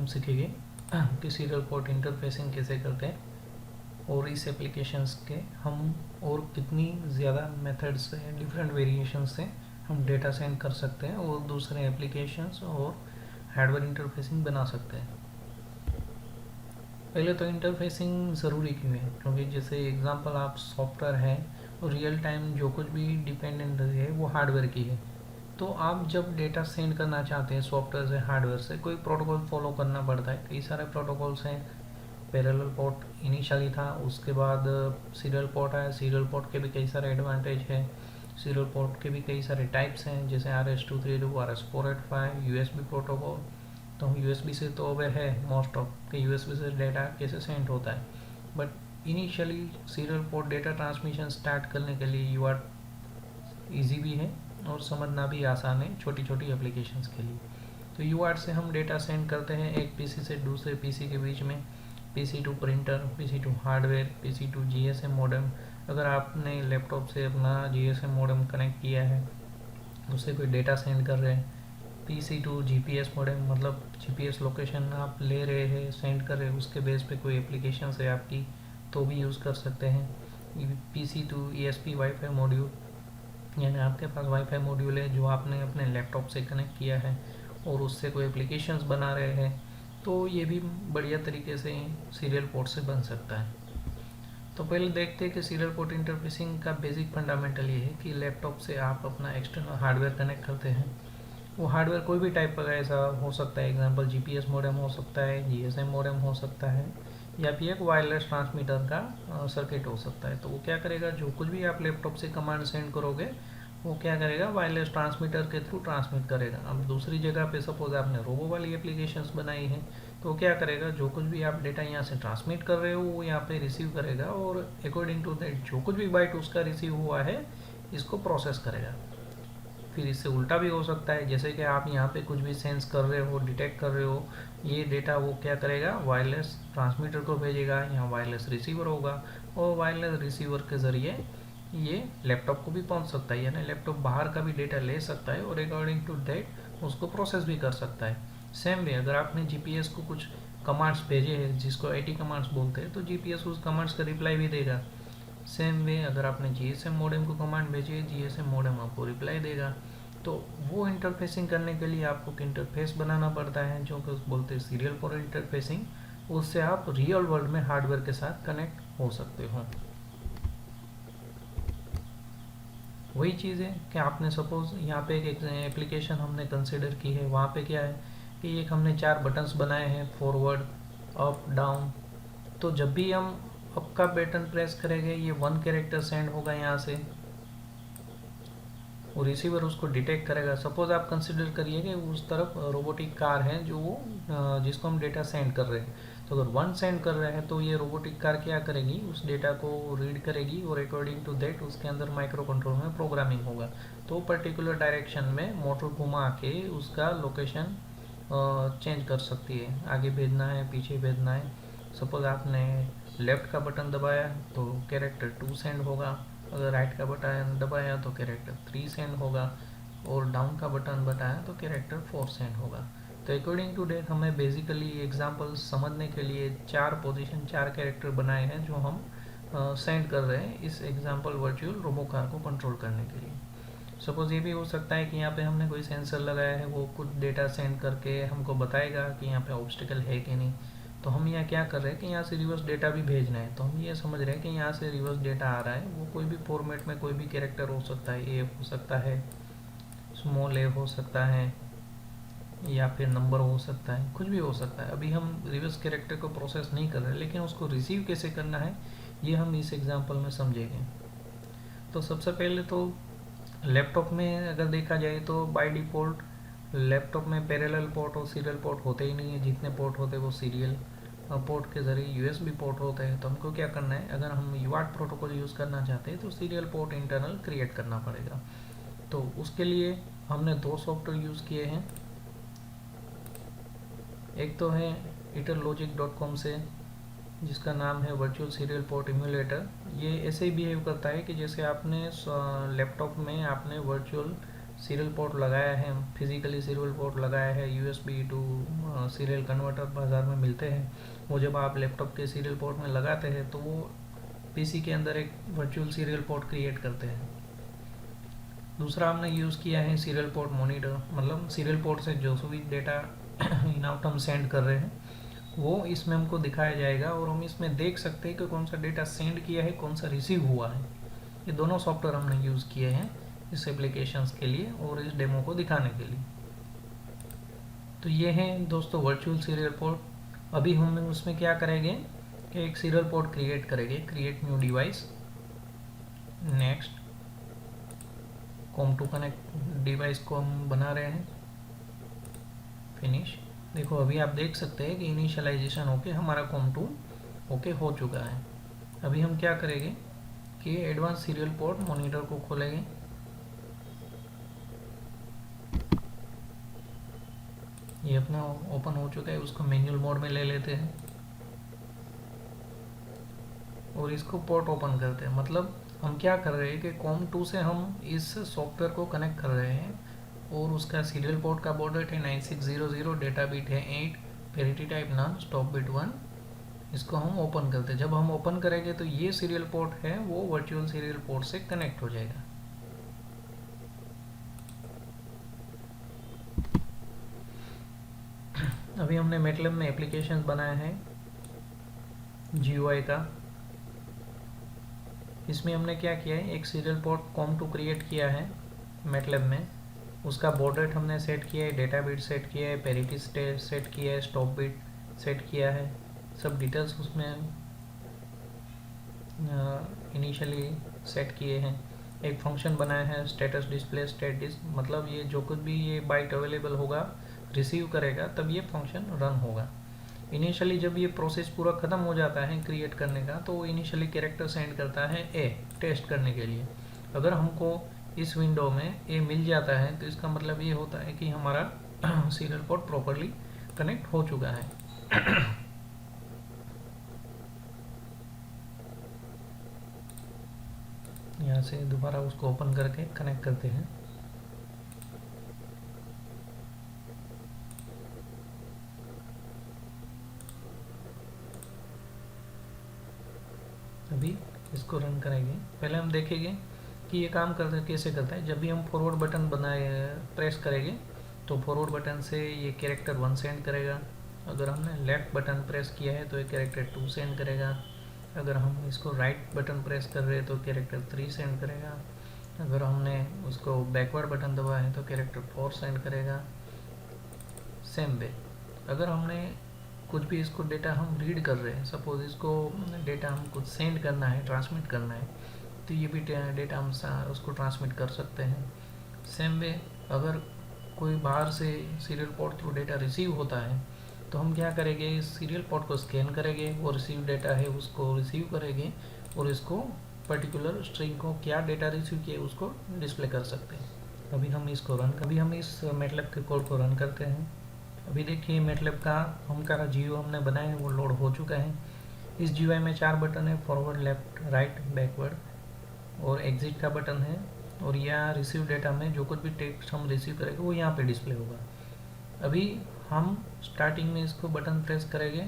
सीखेंगे कि serial port interfacing कैसे करते हैं, और इस एप्लीकेशंस के हम और कितनी ज़्यादा मेथड्स से, डिफरेंट वेरिएशन से हम डेटा सेंड कर सकते हैं और दूसरे एप्लीकेशंस और हार्डवेयर इंटरफेसिंग बना सकते हैं। पहले तो इंटरफेसिंग ज़रूरी क्यों है, क्योंकि जैसे एग्जांपल आप सॉफ्टवेयर है और रियल टाइम जो कुछ भी डिपेंडेंट है वो हार्डवेयर की है। तो आप जब डेटा सेंड करना चाहते हैं सॉफ्टवेयर से हार्डवेयर से, कोई प्रोटोकॉल फॉलो करना पड़ता है। कई सारे प्रोटोकॉल्स हैं। पैरेलल पोर्ट इनिशियली था, उसके बाद सीरियल पोर्ट आया। सीरियल पोर्ट के भी कई सारे एडवांटेज हैं। सीरियल पोर्ट के भी कई सारे टाइप्स हैं, जैसे RS-232, RS-485, USB प्रोटोकॉल। तो हम USB से तो अवेयर है मोस्ट ऑफ कि USB से डेटा कैसे सेंड होता है, but initially serial port data transmission start करने के लिए ईजी भी है और समझना भी आसान है छोटी छोटी एप्लीकेशंस के लिए। तो UART से हम डेटा सेंड करते हैं एक PC से दूसरे PC के बीच में, PC to printer, PC to hardware, PC to GSM modem. अगर आपने लैपटॉप से अपना GSM मॉडेम कनेक्ट किया है, उससे कोई डेटा सेंड कर रहे हैं। PC टू GPS मॉडेम, मतलब GPS लोकेशन आप ले रहे हैं, सेंड कर रहे हैं, उसके बेस पे कोई एप्लीकेशन है आपकी तो भी यूज़ कर सकते हैं। PC to ESP WiFi module, यानी आपके पास वाईफाई मॉड्यूल है जो आपने अपने लैपटॉप से कनेक्ट किया है और उससे कोई एप्लीकेशंस बना रहे हैं, तो ये भी बढ़िया तरीके से सीरियल पोर्ट से बन सकता है। तो पहले देखते हैं कि सीरियल पोर्ट इंटरफेसिंग का बेसिक फंडामेंटल ये है कि लैपटॉप से आप अपना एक्सटर्नल हार्डवेयर कनेक्ट करते हैं। वो हार्डवेयर कोई भी टाइप का ऐसा हो सकता है, एग्जांपल GPS मॉडेम हो सकता है, GSM मॉडेम हो सकता है, या फिर एक वायरलेस ट्रांसमीटर का सर्किट हो सकता है। तो वो क्या करेगा, जो कुछ भी आप लैपटॉप से कमांड सेंड करोगे वो क्या करेगा, वायरलेस ट्रांसमीटर के थ्रू ट्रांसमिट करेगा। अब दूसरी जगह पे सपोज आपने रोबो वाली एप्लीकेशंस बनाई है, तो क्या करेगा, जो कुछ भी आप डेटा यहाँ से ट्रांसमिट कर रहे हो वो यहाँ पे रिसीव करेगा और अकॉर्डिंग टू दैट जो कुछ भी बाइट उसका रिसीव हुआ है इसको प्रोसेस करेगा। फिर इससे उल्टा भी हो सकता है, जैसे कि आप यहाँ पे कुछ भी सेंस कर रहे हो, डिटेक्ट कर रहे हो, ये डेटा वो क्या करेगा, वायरलेस ट्रांसमीटर को भेजेगा, यहाँ वायरलेस रिसीवर होगा और वायरलेस रिसीवर के ज़रिए ये लैपटॉप को भी पहुंच सकता है, यानी लैपटॉप बाहर का भी डेटा ले सकता है और अकॉर्डिंग टू दैट उसको प्रोसेस भी कर सकता है। सेम वे अगर आपने GPS को कुछ कमांड्स भेजे हैं जिसको IT कमांड्स बोलते हैं, तो GPS उस कमांड्स का रिप्लाई भी देगा। सेम वे अगर आपने GSM मॉडेम को कमांड भेजी है, GSM मॉडेम आपको रिप्लाई देगा। तो वो इंटरफेसिंग करने के लिए आपको एक इंटरफेस बनाना पड़ता है जो कि बोलते हैं सीरियल पोर्ट इंटरफेसिंग। उससे आप रियल वर्ल्ड में हार्डवेयर के साथ कनेक्ट हो सकते हो। वही चीज़ है कि आपने सपोज यहाँ पे एक एप्लीकेशन हमने कंसिडर की है, वहाँ पे क्या है कि एक हमने 4 बटन्स बनाए हैं, फॉरवर्ड, अप, डाउन। तो जब भी हम अप का बटन प्रेस करेंगे ये 1 कैरेक्टर सेंड होगा यहाँ से और रिसीवर उसको डिटेक्ट करेगा। सपोज आप कंसिडर करिए कि उस तरफ रोबोटिक कार है जो वो जिसको हम डेटा सेंड कर रहे हैं। तो अगर 1 सेंड कर रहे हैं तो ये रोबोटिक कार क्या करेगी, उस डेटा को रीड करेगी और अकॉर्डिंग टू दैट उसके अंदर माइक्रो कंट्रोल में प्रोग्रामिंग होगा। तो पर्टिकुलर डायरेक्शन में मोटर घुमा के उसका लोकेशन चेंज कर सकती है, आगे भेजना है, पीछे भेजना है। सपोज आपने लेफ्ट का बटन दबाया तो कैरेक्टर 2 सेंड होगा, अगर राइट का बटन दबाया तो कैरेक्टर 3 सेंड होगा और डाउन का बटन बताया तो कैरेक्टर 4 सेंड होगा। तो अकॉर्डिंग टू डेट हमें बेसिकली एग्जांपल समझने के लिए 4 पोजीशन 4 कैरेक्टर बनाए हैं जो हम सेंड कर रहे हैं इस एग्जांपल वर्चुअल रोबो कार को कंट्रोल करने के लिए। सपोज ये भी हो सकता है कि यहाँ पे हमने कोई सेंसर लगाया है, वो कुछ डेटा सेंड करके हमको बताएगा कि यहाँ पे ऑब्स्टिकल है कि नहीं। तो हम यहाँ क्या कर रहे हैं कि यहाँ से रिवर्स डेटा भी भेजना है, तो हम ये समझ रहे हैं कि यहाँ से रिवर्स डेटा आ रहा है, वो कोई भी फॉर्मेट में कोई भी कैरेक्टर हो सकता है, ए हो सकता है, स्मॉल ए हो सकता है, या फिर नंबर हो सकता है, कुछ भी हो सकता है। अभी हम रिवर्स कैरेक्टर को प्रोसेस नहीं कर रहे, लेकिन उसको रिसीव कैसे करना है ये हम इस एग्जाम्पल में समझेंगे। तो सबसे पहले तो लैपटॉप में अगर देखा जाए तो बाय डिफ़ॉल्ट लैपटॉप में पैरेलल पोर्ट और सीरियल पोर्ट होते ही नहीं है। जितने पोर्ट होते हैं वो सीरियल पोर्ट के ज़रिए USB पोर्ट होते हैं। तो हमको क्या करना है, अगर हम UART प्रोटोकॉल यूज़ करना चाहते हैं तो सीरियल पोर्ट इंटरनल क्रिएट करना पड़ेगा। तो उसके लिए हमने 2 सॉफ्टवेयर यूज़ किए हैं। एक तो है eterlogic.com से, जिसका नाम है वर्चुअल सीरियल पोर्ट इम्यूलेटर। ये ऐसे ही बिहेव करता है कि जैसे आपने लैपटॉप में आपने वर्चुअल सीरियल पोर्ट लगाया है, फिजिकली सीरियल पोर्ट लगाया है, यूएसबी टू सीरियल कन्वर्टर बाज़ार में मिलते हैं, वो जब आप लैपटॉप के सीरियल पोर्ट में लगाते हैं तो वो पीसी के अंदर एक वर्चुअल सीरियल पोर्ट क्रिएट करते हैं। दूसरा हमने यूज़ किया है सीरियल पोर्ट मॉनिटर, मतलब सीरियल पोर्ट से जो भी डेटा इन आउट हम सेंड कर रहे हैं वो इसमें हमको दिखाया जाएगा और हम इसमें देख सकते हैं कि कौन सा डेटा सेंड किया है, कौन सा रिसीव हुआ है। ये दोनों सॉफ्टवेयर हमने यूज़ किए हैं इस एप्लीकेशंस के लिए और इस डेमो को दिखाने के लिए। तो ये है दोस्तों वर्चुअल सीरियल पोर्ट। अभी हम उसमें क्या करेंगे कि एक सीरियल पोर्ट क्रिएट करेंगे, create new device, next COM2 connect device को हम बना रहे हैं, फिनिश। देखो अभी आप देख सकते हैं कि इनिशियलाइजेशन होके हमारा COM2 ओके हो चुका है। अभी हम क्या करेंगे कि एडवांस सीरियल पोर्ट मॉनिटर को खोलेंगे, ये अपना ओपन हो चुका है, उसको मैनुअल मोड में ले लेते हैं और इसको पोर्ट ओपन करते हैं। मतलब हम क्या कर रहे हैं कि COM2 से हम इस सॉफ्टवेयर को कनेक्ट कर रहे हैं और उसका सीरियल पोर्ट का बाउड रेट है 9600, डेटा बिट है 8, parity type none, stop bit 1। इसको हम ओपन करते हैं। जब हम ओपन करेंगे तो ये सीरियल पोर्ट है वो वर्चुअल सीरियल पोर्ट से कनेक्ट हो जाएगा। अभी हमने मैटलैब में एप्लीकेशन बनाया है GUI का। इसमें हमने क्या किया है, एक सीरियल पोर्ट COM2 क्रिएट किया है मैटलैब में, उसका बॉर्ड रेट हमने सेट किया है, डेटा बिट सेट किया है, पैरिटी सेट किया है, स्टॉप बिट सेट किया है, सब डिटेल्स उसमें इनिशियली सेट किए हैं। एक फंक्शन बनाया है स्टेटस डिस्प्ले स्टेट डिस्क, मतलब ये जो कुछ भी ये बाइट अवेलेबल होगा रिसीव करेगा तब ये फंक्शन रन होगा। इनिशियली जब ये प्रोसेस पूरा ख़त्म हो जाता है क्रिएट करने का तो वो इनिशियली कैरेक्टर सेंड करता है ए टेस्ट करने के लिए। अगर हमको इस विंडो में ए मिल जाता है तो इसका मतलब ये होता है कि हमारा सीरियल पोर्ट प्रॉपरली कनेक्ट हो चुका है। यहाँ से दोबारा उसको ओपन करके कनेक्ट करते हैं। अभी इसको रन करेंगे। पहले हम देखेंगे कि ये काम करता कैसे करता है। जब भी हम फॉरवर्ड बटन प्रेस करेंगे तो फॉरवर्ड बटन से ये कैरेक्टर 1 सेंड करेगा। अगर हमने लेफ्ट बटन प्रेस किया है तो ये कैरेक्टर 2 सेंड करेगा। अगर हम इसको राइट बटन प्रेस कर रहे हैं तो कैरेक्टर 3 सेंड करेगा। अगर हमने उसको बैकवर्ड बटन दबाया है तो कैरेक्टर 4 सेंड करेगा। सेम वे अगर हमने कुछ भी इसको डेटा हम रीड कर रहे हैं, सपोज इसको डेटा हम कुछ सेंड करना है, ट्रांसमिट करना है, तो ये भी डेटा हम उसको ट्रांसमिट कर सकते हैं। सेम वे अगर कोई बाहर से serial port through data receive होता है तो हम क्या करेंगे, इस सीरियल पोर्ट को स्कैन करेंगे, वो रिसीव डेटा है उसको रिसीव करेंगे और इसको पर्टिकुलर स्ट्रिंग को क्या डेटा रिसीव किए उसको डिस्प्ले कर सकते हैं। अभी हम इसको अभी हम इस मैटलैब के कोड को रन करते हैं। अभी देखिए मैटलैब का हमारा GUI हमने बनाया है वो लोड हो चुका है। इस GUI में 4 बटन है, फॉरवर्ड, लेफ्ट, राइट, बैकवर्ड और एग्जिट का बटन है। और यहाँ रिसीव डेटा में जो कुछ भी टेक्स्ट हम रिसीव करेंगे वो यहाँ पे डिस्प्ले होगा। अभी हम स्टार्टिंग में इसको बटन प्रेस करेंगे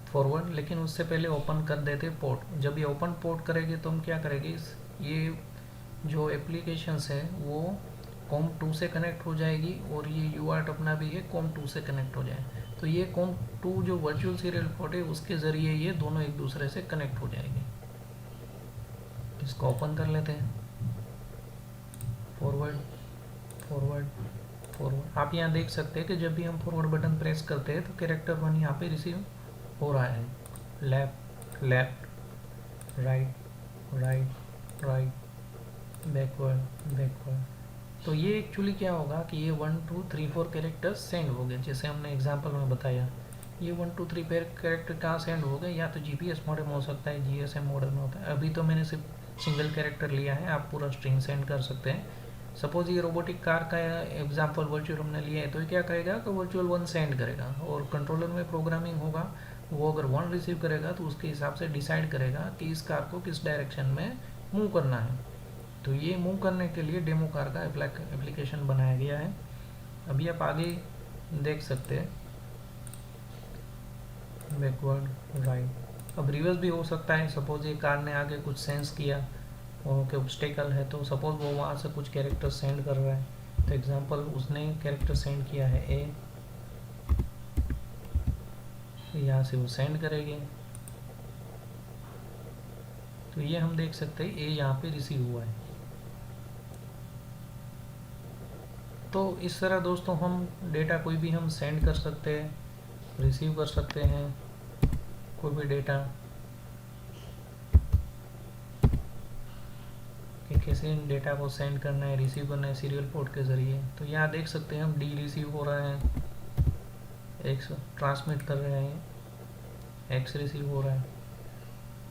फॉरवर्ड, लेकिन उससे पहले ओपन कर देते पोर्ट। जब ये ओपन पोर्ट करेंगे तो हम क्या करेंगे, ये जो एप्लीकेशंस है वो COM2 से कनेक्ट हो जाएगी और ये UART अपना भी है COM2 से कनेक्ट हो जाए। तो ये COM2 जो वर्चुअल सीरियल पोर्ट है उसके ज़रिए ये दोनों एक दूसरे से कनेक्ट हो जाएंगे। इसको ओपन कर लेते हैं, फॉरवर्ड फॉरवर्ड फॉरवर्ड। आप यहाँ देख सकते हैं कि जब भी हम फॉरवर्ड बटन प्रेस करते हैं तो कैरेक्टर 1 यहाँ पे रिसीव हो रहा है। Left left, right right right, backward backward. तो ये एक्चुअली क्या होगा कि ये 1 2 3 4 कैरेक्टर्स सेंड हो गए, जैसे हमने एग्जांपल में बताया। ये 1 2 3 कैरेक्टर कहाँ सेंड हो गए, या तो GPS मॉडल में हो सकता है, GSM मॉडल में होता है। अभी तो मैंने सिर्फ सिंगल कैरेक्टर लिया है, आप पूरा स्ट्रिंग सेंड कर सकते हैं। सपोज ये रोबोटिक कार का एग्जाम्पल वर्चुअल हमने लिया है तो ये क्या करेगा कि वर्चुअल 1 सेंड करेगा और कंट्रोलर में प्रोग्रामिंग होगा, वो अगर 1 रिसीव करेगा तो उसके हिसाब से डिसाइड करेगा कि इस कार को किस डायरेक्शन में मूव करना है। तो ये मूव करने के लिए डेमो कार का एप्लीकेशन बनाया गया है। अभी आप आगे देख सकते हैं, बैकवर्ड राइट। अब रिवर्स भी हो सकता है। सपोज ये कार ने आगे कुछ सेंस किया और के ऑब्स्टेकल है, तो सपोज वो वहाँ से कुछ कैरेक्टर सेंड कर रहा है। तो एग्जांपल उसने कैरेक्टर सेंड किया है ए, यहाँ से वो सेंड करेंगे। तो ये हम देख सकते हैं ए यहाँ पे रिसीव हुआ है। तो इस तरह दोस्तों हम डेटा कोई भी हम सेंड कर सकते हैं, रिसीव कर सकते हैं कोई भी डेटा, कि कैसे इन डेटा को सेंड करना है, रिसीव करना है सीरियल पोर्ट के ज़रिए। तो यहाँ देख सकते हैं हम डी रिसीव हो रहा है, एक्स ट्रांसमिट कर रहे हैं, एक्स रिसीव हो रहा है।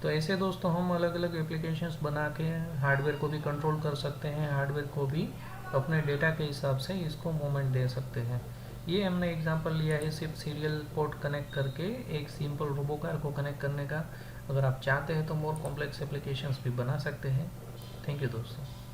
तो ऐसे दोस्तों हम अलग अलग एप्लीकेशंस बना के हार्डवेयर को भी कंट्रोल कर सकते हैं, हार्डवेयर को भी अपने डेटा के हिसाब से इसको मूवमेंट दे सकते हैं। ये हमने एग्जांपल लिया है सिर्फ सीरियल पोर्ट कनेक्ट करके एक सिंपल रोबो कार को कनेक्ट करने का। अगर आप चाहते हैं तो मोर कॉम्प्लेक्स एप्लीकेशंस भी बना सकते हैं। थैंक यू दोस्तों।